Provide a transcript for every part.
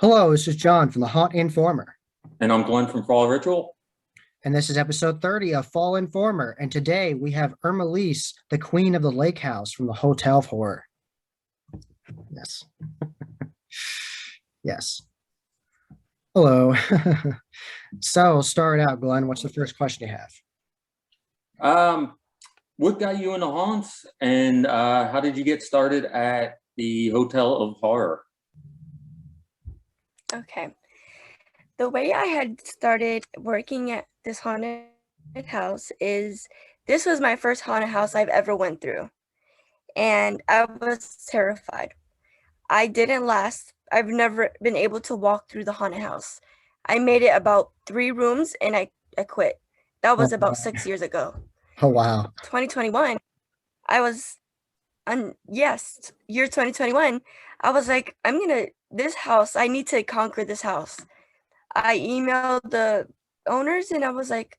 Hello, this is John from the Haunt Informer, And I'm Glenn from Fall Ritual. and this is episode 30 of Fall Informer. And today we have Irmalisse, the queen of the Lakehouse from the Hotel of Horror. Yes, yes. Hello. So, start out, Glenn. What's the first question you have? Um, what got you into haunts, and how did you get started at the Hotel of Horror? Okay. The way I had started working at this haunted house is this was my first haunted house I've ever went through. And I was terrified. I didn't last. I've never been able to walk through the haunted house. I made it about 3 rooms and I quit. That Oh, was about 6 years ago. oh wow. 2021, I was yes, year 2021, I was like, this house, I need to conquer this house. I emailed the owners and I was like,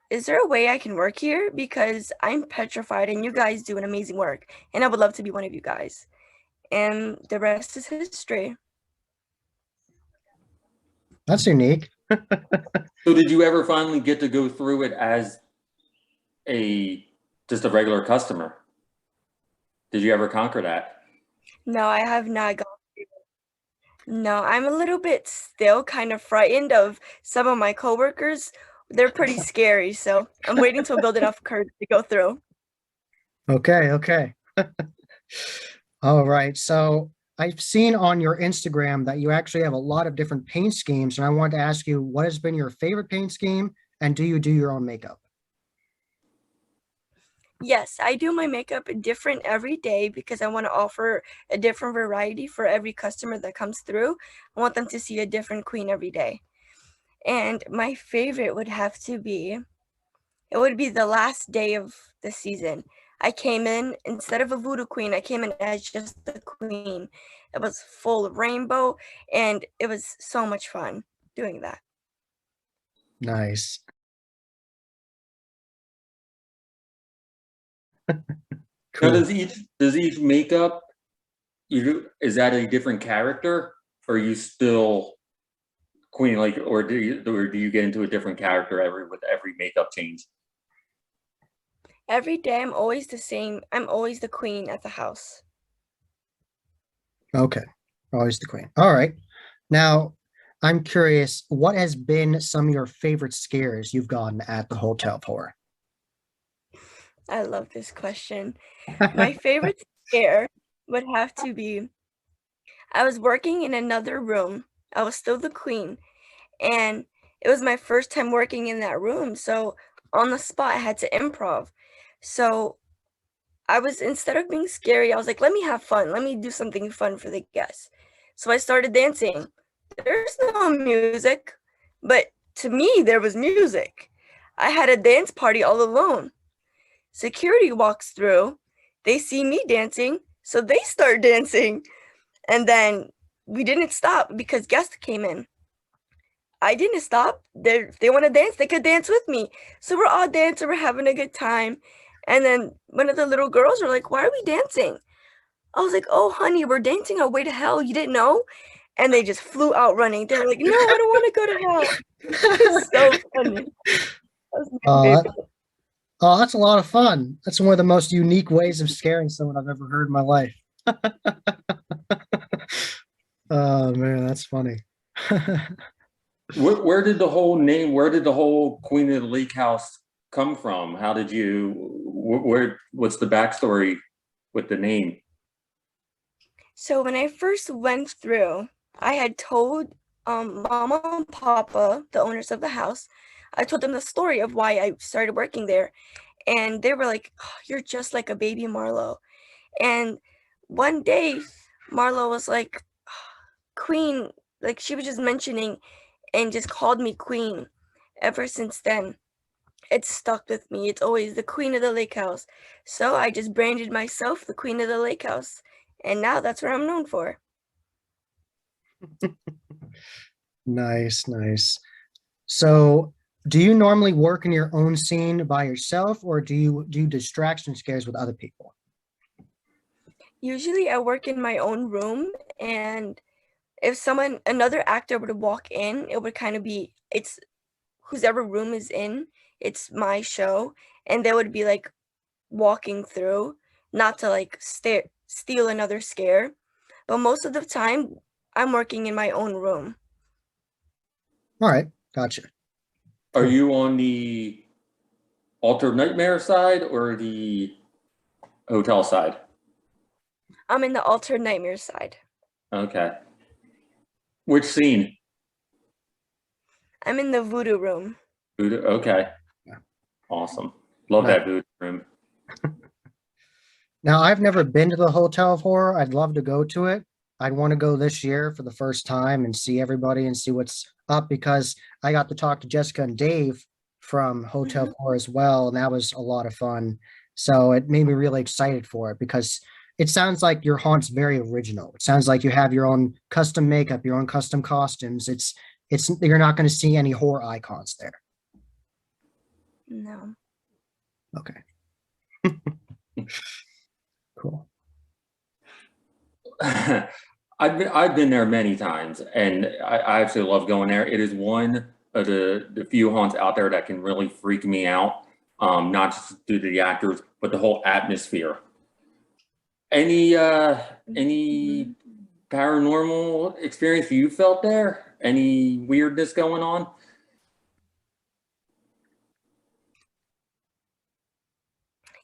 is there a way I can work here? Because I'm petrified and you guys do an amazing work and I would love to be one of you guys. And the rest is history. That's unique. So, did you ever finally get to go through it as a just a regular customer? Did you ever conquer that? No, I have not gone. No, I'm a little bit still kind of frightened of some of my coworkers. They're pretty scary, so I'm waiting to build enough courage to go through. Okay, okay. All right. So, I've seen on your Instagram that you actually have a lot of different paint schemes, and I wanted to ask you what has been your favorite paint scheme, and do you do your own makeup? Yes, I do my makeup different every day because I want to offer a different variety for every customer that comes through. I want them to see a different queen every day. And my favorite would have to be, it would be the last day of the season. I came in, instead of a voodoo queen, I came in as just the queen. It was full of rainbow and it was so much fun doing that. Nice. Now, Cool. does each makeup is that a different character, or are you still Queen, like, or do you get into a different character with every makeup change? Every day I'm always the same. I'm always the queen at the house. Okay. Always the queen. All right. Now, I'm curious, what has been some of your favorite scares you've gotten at the Hotel of Horror? I love this question. My favorite scare would have to be, I was working in another room. I was still the queen, and it was my first time working in that room. So on the spot, I had to improv. So I was, instead of being scary, I was like, let me have fun. Let me do something fun for the guests. So I started dancing. There's no music, but to me, there was music. I had a dance party all alone. Security walks through, they see me dancing, so they start dancing. And then we didn't stop because guests came in. I didn't stop. They want to dance, they could dance with me. So we're all dancing, we're having a good time. And then one of the little girls were like, "Why are we dancing?" I was like, "Oh, honey, we're dancing our way to hell. You didn't know?" And they just flew out running. They're like, "No, I don't want to go to hell." It's so funny. That was my Oh, favorite. that's a lot of fun. That's one of the most unique ways of scaring someone I've ever heard in my life. Oh man, that's funny. Where did the whole Queen of the Lake House come from? How did you, what's the backstory with the name? So when I first went through, I had told Mama and Papa, the owners of the house, I told them the story of why I started working there. And they were like, "Oh, you're just like a baby Marlo." And one day, Marlo was like, "Queen," like she was just mentioning and just called me Queen. Ever since then, it's stuck with me. It's always the Queen of the Lake House. So I just branded myself the Queen of the Lake House. And now that's what I'm known for. Nice, nice. So, do you normally work in your own scene by yourself, or do you do distraction scares with other people? Usually I work in my own room and if another actor would walk in, it would kind of be, it's whoever room is in, it's my show, and they would be like walking through, not to like steal another scare. But most of the time, I'm working in my own room. All right, gotcha. Are Cool. you on the Alter Nightmare side or the hotel side? I'm in the Altered Nightmare side. Okay. Which scene? I'm in the voodoo room. Voodoo? Okay. Yeah. Awesome. Love Nice. that voodoo room. Now, I've never been to the Hotel of Horror. I'd love to go to it. I'd want to go this year for the first time and see everybody and see what's up because I got to talk to Jessica and Dave from Hotel of Horror as well, and that was a lot of fun. So it made me really excited for it because it sounds like your haunt's very original. It sounds like you have your own custom makeup, your own custom costumes. It's you're not going to see any horror icons there. No. Okay. Cool. I've been there many times, and I absolutely love going there. It is one of the few haunts out there that can really freak me out, not just due to the actors, but the whole atmosphere. Any paranormal experience you felt there? Any weirdness going on?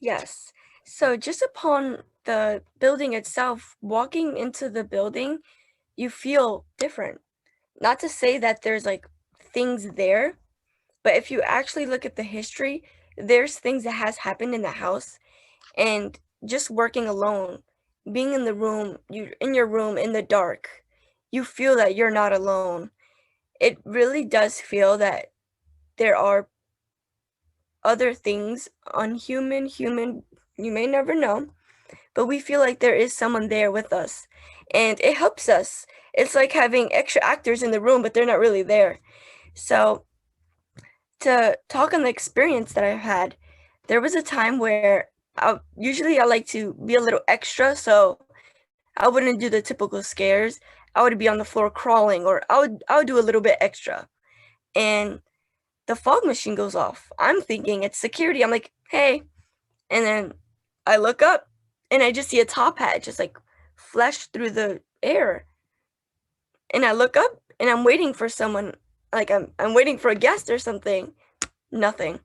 Yes. So just upon the building itself, walking into the building, you feel different. Not to say that there's like things there, but if you actually look at the history, there's things that has happened in the house, and just working alone, being in the room, you in your room in the dark, you feel that you're not alone. It really does feel that there are other things, human, you may never know, but we feel like there is someone there with us, and it helps us. It's like having extra actors in the room, but they're not really there. So to talk on the experience that I've had, there was a time where I like to be a little extra, so I wouldn't do the typical scares. I would be on the floor crawling, or I would do a little bit extra. And the fog machine goes off. I'm thinking it's security. I'm like, hey, and then I look up and I just see a top hat just like flash through the air. And I look up and I'm waiting for someone, like I'm waiting for a guest or something. Nothing.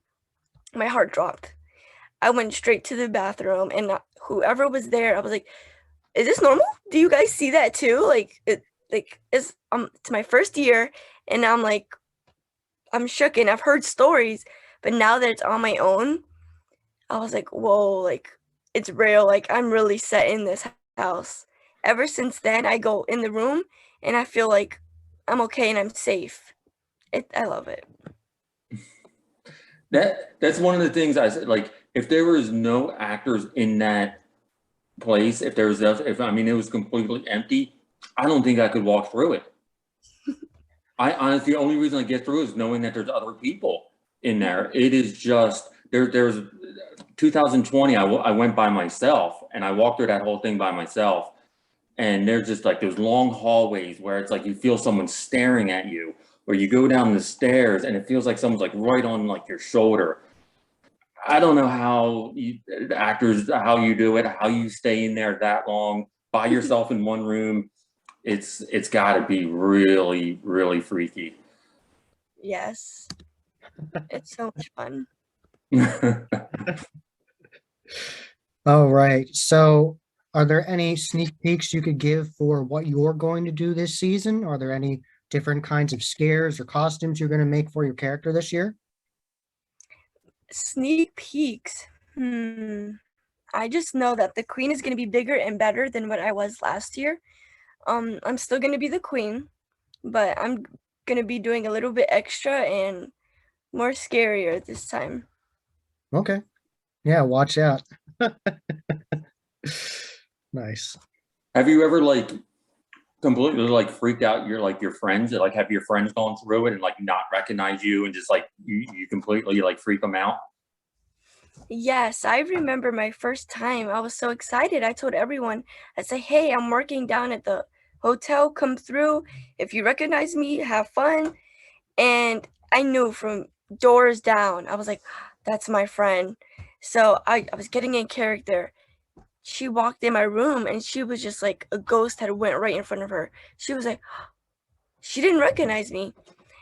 My heart dropped. I went straight to the bathroom, and whoever was there, I was like, "Is this normal? Do you guys see that too?" It's my first year, and now I'm like, I'm shook, and I've heard stories, but now that it's on my own, I was like, "Whoa!" Like it's real. Like I'm really set in this house. Ever since then, I go in the room, and I feel like I'm okay and I'm safe. I love it. That's one of the things I said. Like, if there was no actors in that place, if I mean it was completely empty, I don't think I could walk through it. I honestly, the only reason I get through is knowing that there's other people in there. It is just There's 2020. I went by myself and I walked through that whole thing by myself. And there's just like those long hallways where it's like you feel someone staring at you, or you go down the stairs and it feels like someone's like right on like your shoulder. I don't know how actors, how you do it, how you stay in there that long by yourself in one room. It's got to be really, really freaky. Yes, it's so much fun. All right. So, are there any sneak peeks you could give for what you're going to do this season? Are there any different kinds of scares or costumes you're going to make for your character this year? Sneak peeks. I just know that the queen is going to be bigger and better than what I was last year. I'm still going to be the queen, but I'm going to be doing a little bit extra and more scarier this time. Okay. Yeah, watch out. Nice. Have you ever like completely like freaked out your friends? Like, have your friends gone through it and like not recognize you and just like you completely like freak them out? Yes, I remember my first time. I was so excited. I told everyone, I said, hey, I'm working down at the hotel, come through. If you recognize me, have fun. And I knew from doors down, I was like, that's my friend. So I was getting in character. She walked in my room and she was just like a ghost had went right in front of her. She was like, she didn't recognize me.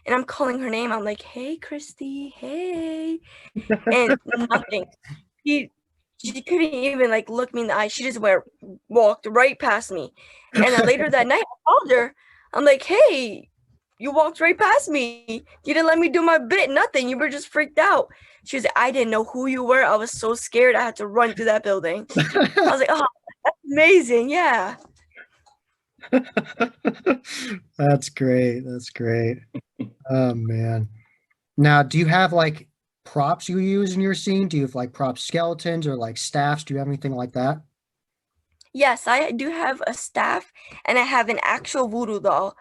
And I'm calling her name. I'm like, hey, Christy, hey. And nothing. She she couldn't even like look me in the eye. She just walked right past me. And then later that night, I called her. I'm like, hey, you walked right past me. You didn't let me do my bit. Nothing. You were just freaked out. She was like, I didn't know who you were. I was so scared. I had to run through that building. I was like, oh, that's amazing. Yeah. That's great. That's great. Oh man. Now, do you have like props you use in your scene? Do you have like prop skeletons or like staffs? Do you have anything like that? Yes, I do have a staff and I have an actual voodoo doll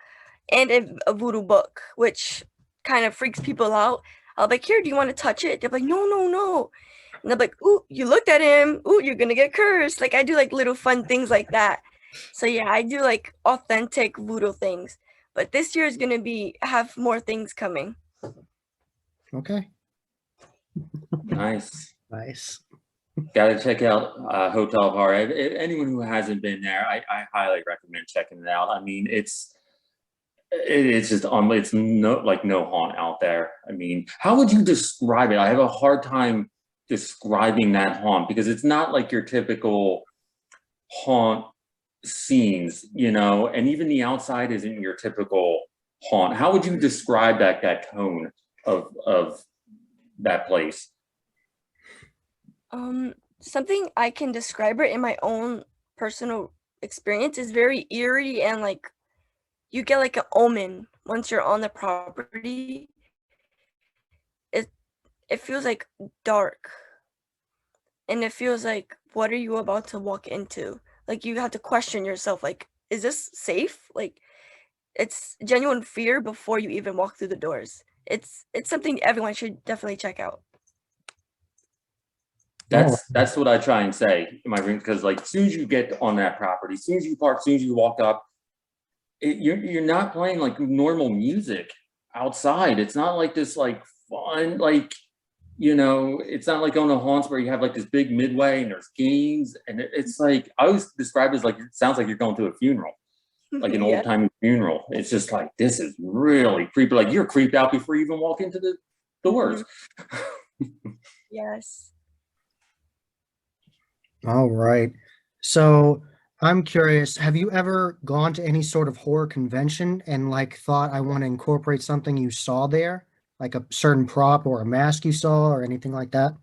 and a voodoo book, which kind of freaks people out. I'll be like, here, do you want to touch it? They're like, no, no, no. And they're like, ooh, you looked at him. Ooh, you're gonna get cursed. Like I do like little fun things like that. So yeah, I do like authentic voodoo things. But this year is gonna have more things coming. Okay. Nice. Nice. Got to check out Hotel of Horror. Anyone who hasn't been there, I highly recommend checking it out. I mean, it's just it's no haunt out there. I mean, how would you describe it? I have a hard time describing that haunt because it's not like your typical haunt scenes, and even the outside isn't your typical haunt. How would you describe that tone of that place? Something I can describe it in my own personal experience is very eerie and like you get like an omen once you're on the property. It it feels like dark and it feels like what are you about to walk into? Like you have to question yourself like is this safe? Like it's genuine fear before you even walk through the doors. It's something everyone should definitely check out. Oh, That's what I try and say in my room because like as soon as you get on that property, as soon as you park, as soon as you walk up, you're not playing like normal music outside. It's not like this like fun like it's not like going to haunts where you have like this big midway and there's games and it's like I always describe it as like it sounds like you're going to a funeral, like an Yeah. old timey funeral. It's just like this is really creepy. Like you're creeped out before you even walk into the doors. Yes. all right. So I'm curious, have you ever gone to any sort of horror convention and like thought I want to incorporate something you saw there, like a certain prop or a mask you saw or anything like that?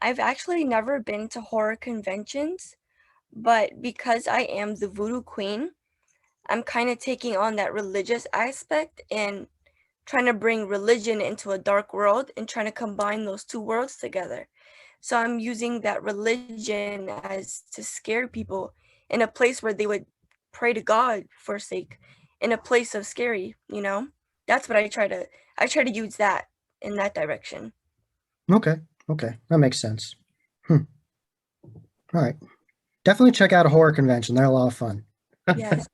I've actually never been to horror conventions, but because I am the voodoo queen, I'm kind of taking on that religious aspect and trying to bring religion into a dark world and trying to combine those two worlds together. So I'm using that religion as to scare people in a place where they would pray to God for sake, in a place of scary. That's what I try to use that in that direction. Okay. Okay. That makes sense. Hmm. All right. Definitely check out a horror convention. They're a lot of fun. Yes.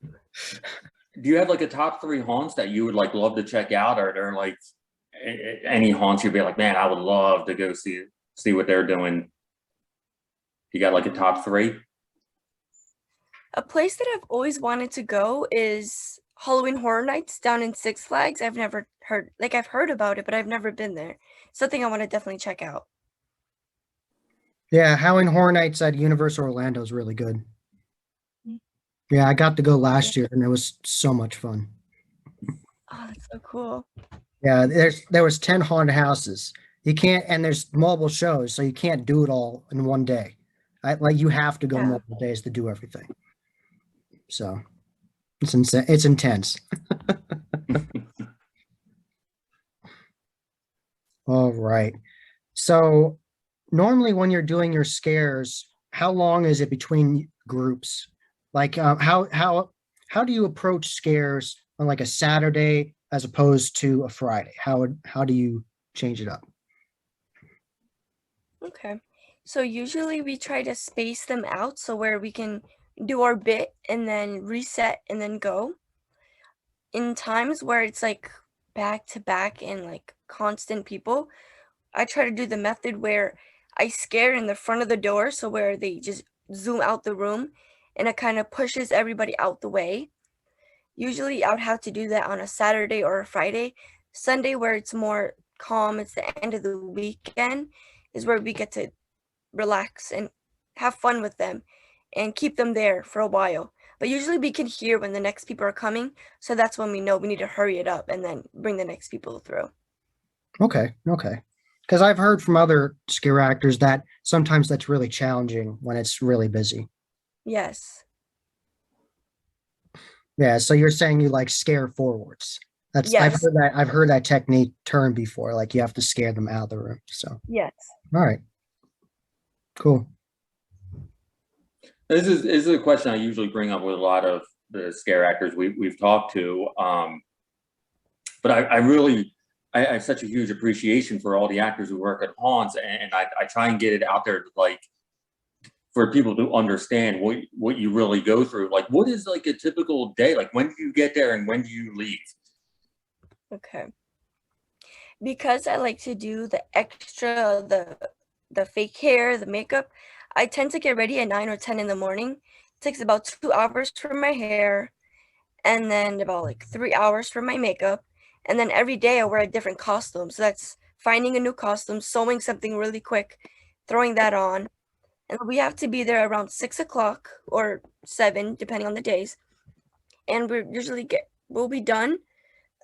Do you have like a top 3 haunts that you would like love to check out, or are there like any haunts you'd be like, man, I would love to go see what they're doing? You got like a top 3? A place that I've always wanted to go is Halloween Horror Nights down in Six Flags. I've heard about it, but I've never been there. Something I want to definitely check out. Yeah, Howling Horror Nights at Universal Orlando is really good. Mm. Yeah, I got to go Yeah. last year and it was so much fun. Oh, that's so cool. Yeah, there was 10 haunted houses. You can't, and there's multiple shows, so you can't do it all in one day. Like you have to go Yeah. multiple days to do everything. So it's insane. It's intense. All right. So normally when you're doing your scares, how long is it between groups? Like how do you approach scares on like a Saturday as opposed to a Friday? How do you change it up? Okay. So usually we try to space them out so where we can do our bit, and then reset and then go. In times where it's like back to back and like constant people, I try to do the method where I scare in the front of the door, so where they just zoom out the room and it kind of pushes everybody out the way. Usually I would have to do that on a Saturday or a Friday. Sunday, where it's more calm, it's the end of the weekend, is where we get to relax and have fun with them and keep them there for a while. But usually we can hear when the next people are coming, so that's when we know we need to hurry it up and then bring the next people through. Okay, okay. Because I've heard from other scare actors that sometimes that's really challenging when it's really busy. Yes. Yeah, so you're saying you like scare forwards. That's Yes. I've heard that technique term before. Like you have to scare them out of the room. So Yes. all right, cool. This is a question I usually bring up with a lot of the scare actors we've talked to. But I have such a huge appreciation for all the actors who work at haunts, and I try and get it out there, like, for people to understand what you really go through. Like, what is like a typical day? Like, when do you get there and when do you leave? Okay. Because I like to do the extra, the fake hair, the makeup, I tend to get ready at 9 or 10 in the morning. It takes about 2 hours for my hair, and then about like 3 hours for my makeup. And then every day I wear a different costume. So that's finding a new costume, sewing something really quick, throwing that on. And we have to be there around 6 o'clock or 7, depending on the days. And we'll be done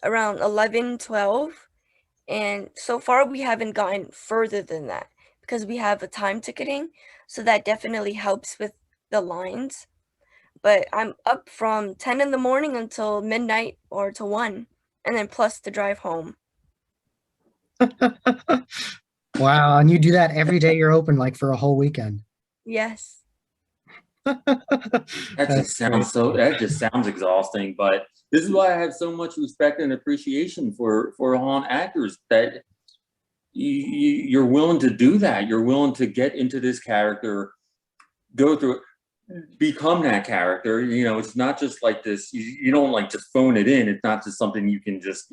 around 11, 12. And so far we haven't gotten further than that because we have a time ticketing. So that definitely helps with the lines. But I'm up from 10 in the morning until midnight or to 1, and then plus the drive home. Wow, and you do that every day you're open, like for a whole weekend. Yes. That's great. That just sounds exhausting. But this is why I have so much respect and appreciation for haunt actors, that you're willing to do that. You're willing to get into this character, go through it, become that character. You know, it's not just like this. You don't like just phone it in. It's not just something you can just,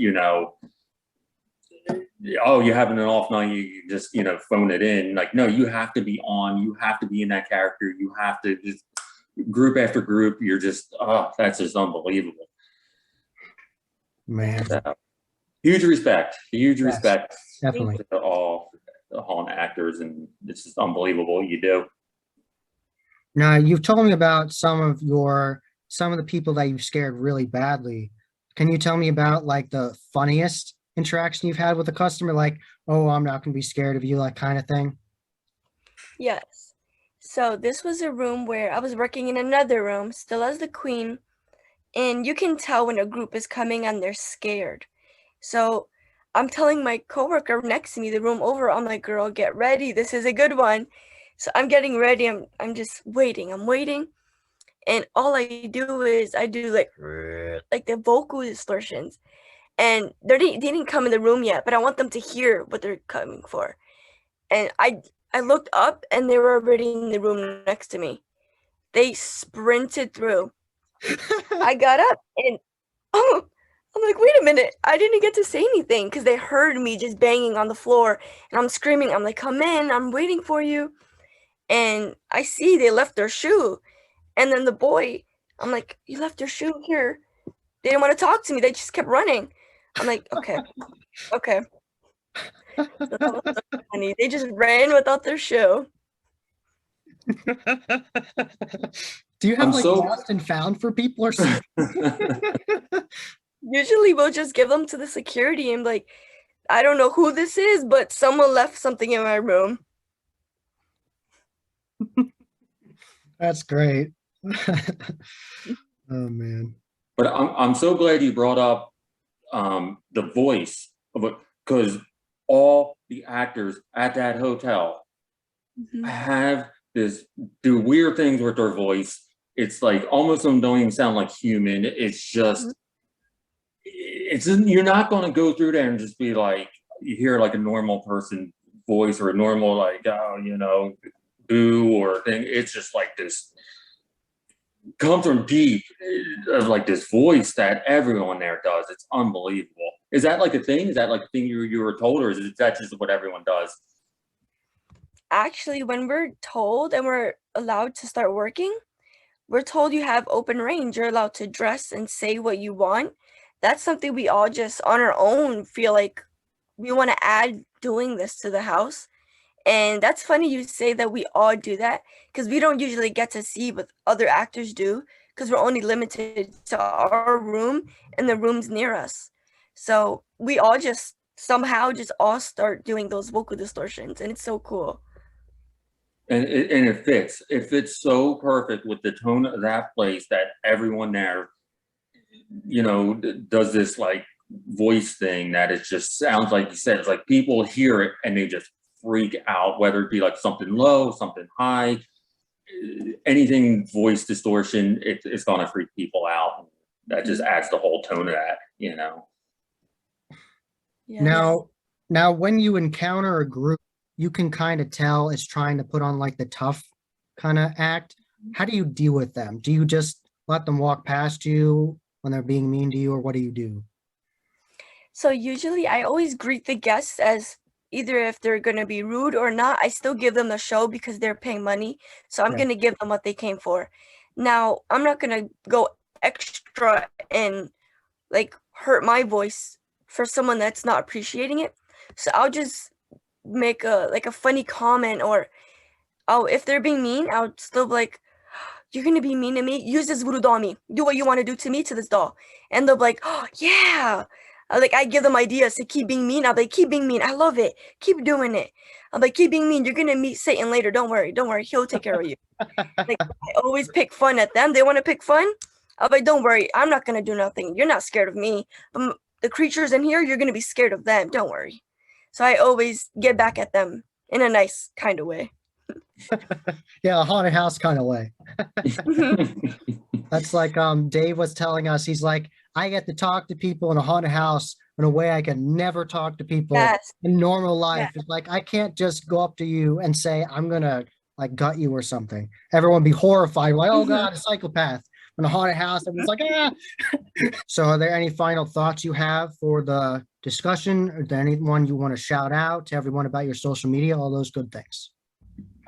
oh, you're having an off night, you just, phone it in. Like, no, you have to be on. You have to be in that character. You have to just group after group. You're just, oh, that's just unbelievable. Man, So, huge respect yes, definitely. to all the haunt actors, and it's just unbelievable what you do. Now, you've told me about some of the people that you've scared really badly. Can you tell me about like the funniest interaction you've had with a customer? Like, oh, I'm not going to be scared of you, like kind of thing. Yes. So this was a room where I was working in another room, still as the queen, and you can tell when a group is coming and they're scared. So I'm telling my coworker next to me, the room over, I'm like, girl, get ready. This is a good one. So I'm getting ready. I'm just waiting. I'm waiting. And all I do is I do like the vocal distortions. And they didn't come in the room yet, but I want them to hear what they're coming for. And I looked up and they were already in the room next to me. They sprinted through. I got up and oh, I'm like, wait a minute. I didn't get to say anything because they heard me just banging on the floor and I'm screaming. I'm like, come in. I'm waiting for you. And I see they left their shoe. And then the boy, I'm like, you left your shoe here. They didn't want to talk to me. They just kept running. I'm like, okay. So that was so funny. They just ran without their shoe. Do you have I'm like so lost and found for people or something? Usually we'll just give them to the security and like, I don't know who this is, but someone left something in my room. That's great. Oh man. But I'm so glad you brought up the voice of it, because all the actors at that hotel have do weird things with their voice. It's like almost some don't even sound like human. It's just you're not going to go through there and just be like, you hear like a normal person voice or a normal like boo or thing. It's just like this comes from deep of like this voice that everyone there does. It's unbelievable. Is that like a thing? Is that like a thing you were told, or is that just what everyone does? Actually, when we're told and we're allowed to start working, we're told you have open range. You're allowed to dress and say what you want. That's something we all just on our own feel like we want to add doing this to the house. And that's funny you say that we all do that because we don't usually get to see what other actors do because we're only limited to our room and the rooms near us. So we all just somehow just all start doing those vocal distortions, and it's so cool. And it fits. It fits so perfect with the tone of that place that everyone there, does this like voice thing that it just sounds like you said. It's like people hear it and they just freak out, whether it be like something low, something high, anything voice distortion. It's gonna freak people out. That just adds the whole tone of that. Yes. Now, when you encounter a group, you can kind of tell it's trying to put on like the tough kind of act. How do you deal with them? Do you just let them walk past you when they're being mean to you, or what do you do? So usually I always greet the guests as either if they're going to be rude or not, I still give them the show because they're paying money. So I'm Right. going to give them what they came for. Now, I'm not going to go extra and like hurt my voice for someone that's not appreciating it. So I'll just make a funny comment, or if they're being mean, I'll still be like, you're gonna be mean to me? Use this voodoo doll on me. Do what you want to do to me to this doll. And they'll be like, oh yeah. I give them ideas to keep being mean. I'll be like, keep being mean. I love it. Keep doing it. I'm like, keep being mean. You're gonna meet Satan later. Don't worry. Don't worry. He'll take care of you. Like I always pick fun at them. They want to pick fun. I'm like, don't worry. I'm not gonna do nothing. You're not scared of me. But the creatures in here, you're gonna be scared of them. Don't worry. So I always get back at them in a nice kind of way. Yeah, a haunted house kind of way. That's like Dave was telling us. He's like, I get to talk to people in a haunted house in a way I can never talk to people Yes. in normal Yeah. life. It's like I can't just go up to you and say I'm gonna like gut you or something. Everyone be horrified, like, oh God, a psychopath. In a haunted house, everyone's like, ah. So are there any final thoughts you have for the discussion? Is there anyone you want to shout out to everyone about your social media, all those good things?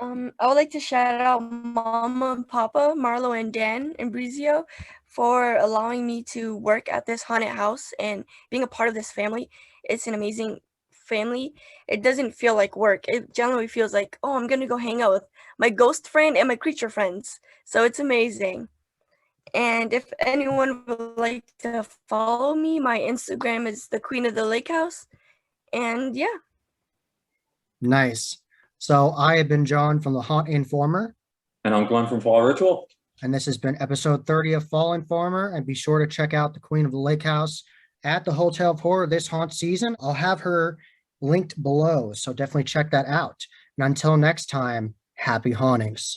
I would like to shout out Mama and Papa, Marlo and Dan and Brizio, for allowing me to work at this haunted house and being a part of this family. It's an amazing family. It doesn't feel like work. It generally feels like, oh, I'm gonna go hang out with my ghost friend and my creature friends. So it's amazing. And if anyone would like to follow me, my Instagram is the Queen of the Lakehouse. And yeah. Nice. So I have been John from the Haunt Informer, And I'm Glenn from Fall Ritual. and this has been episode 30 of Fall Informer. And be sure to check out the Queen of the Lake House at the Hotel of Horror this haunt season. I'll have her linked below, so definitely check that out. And until next time, happy hauntings.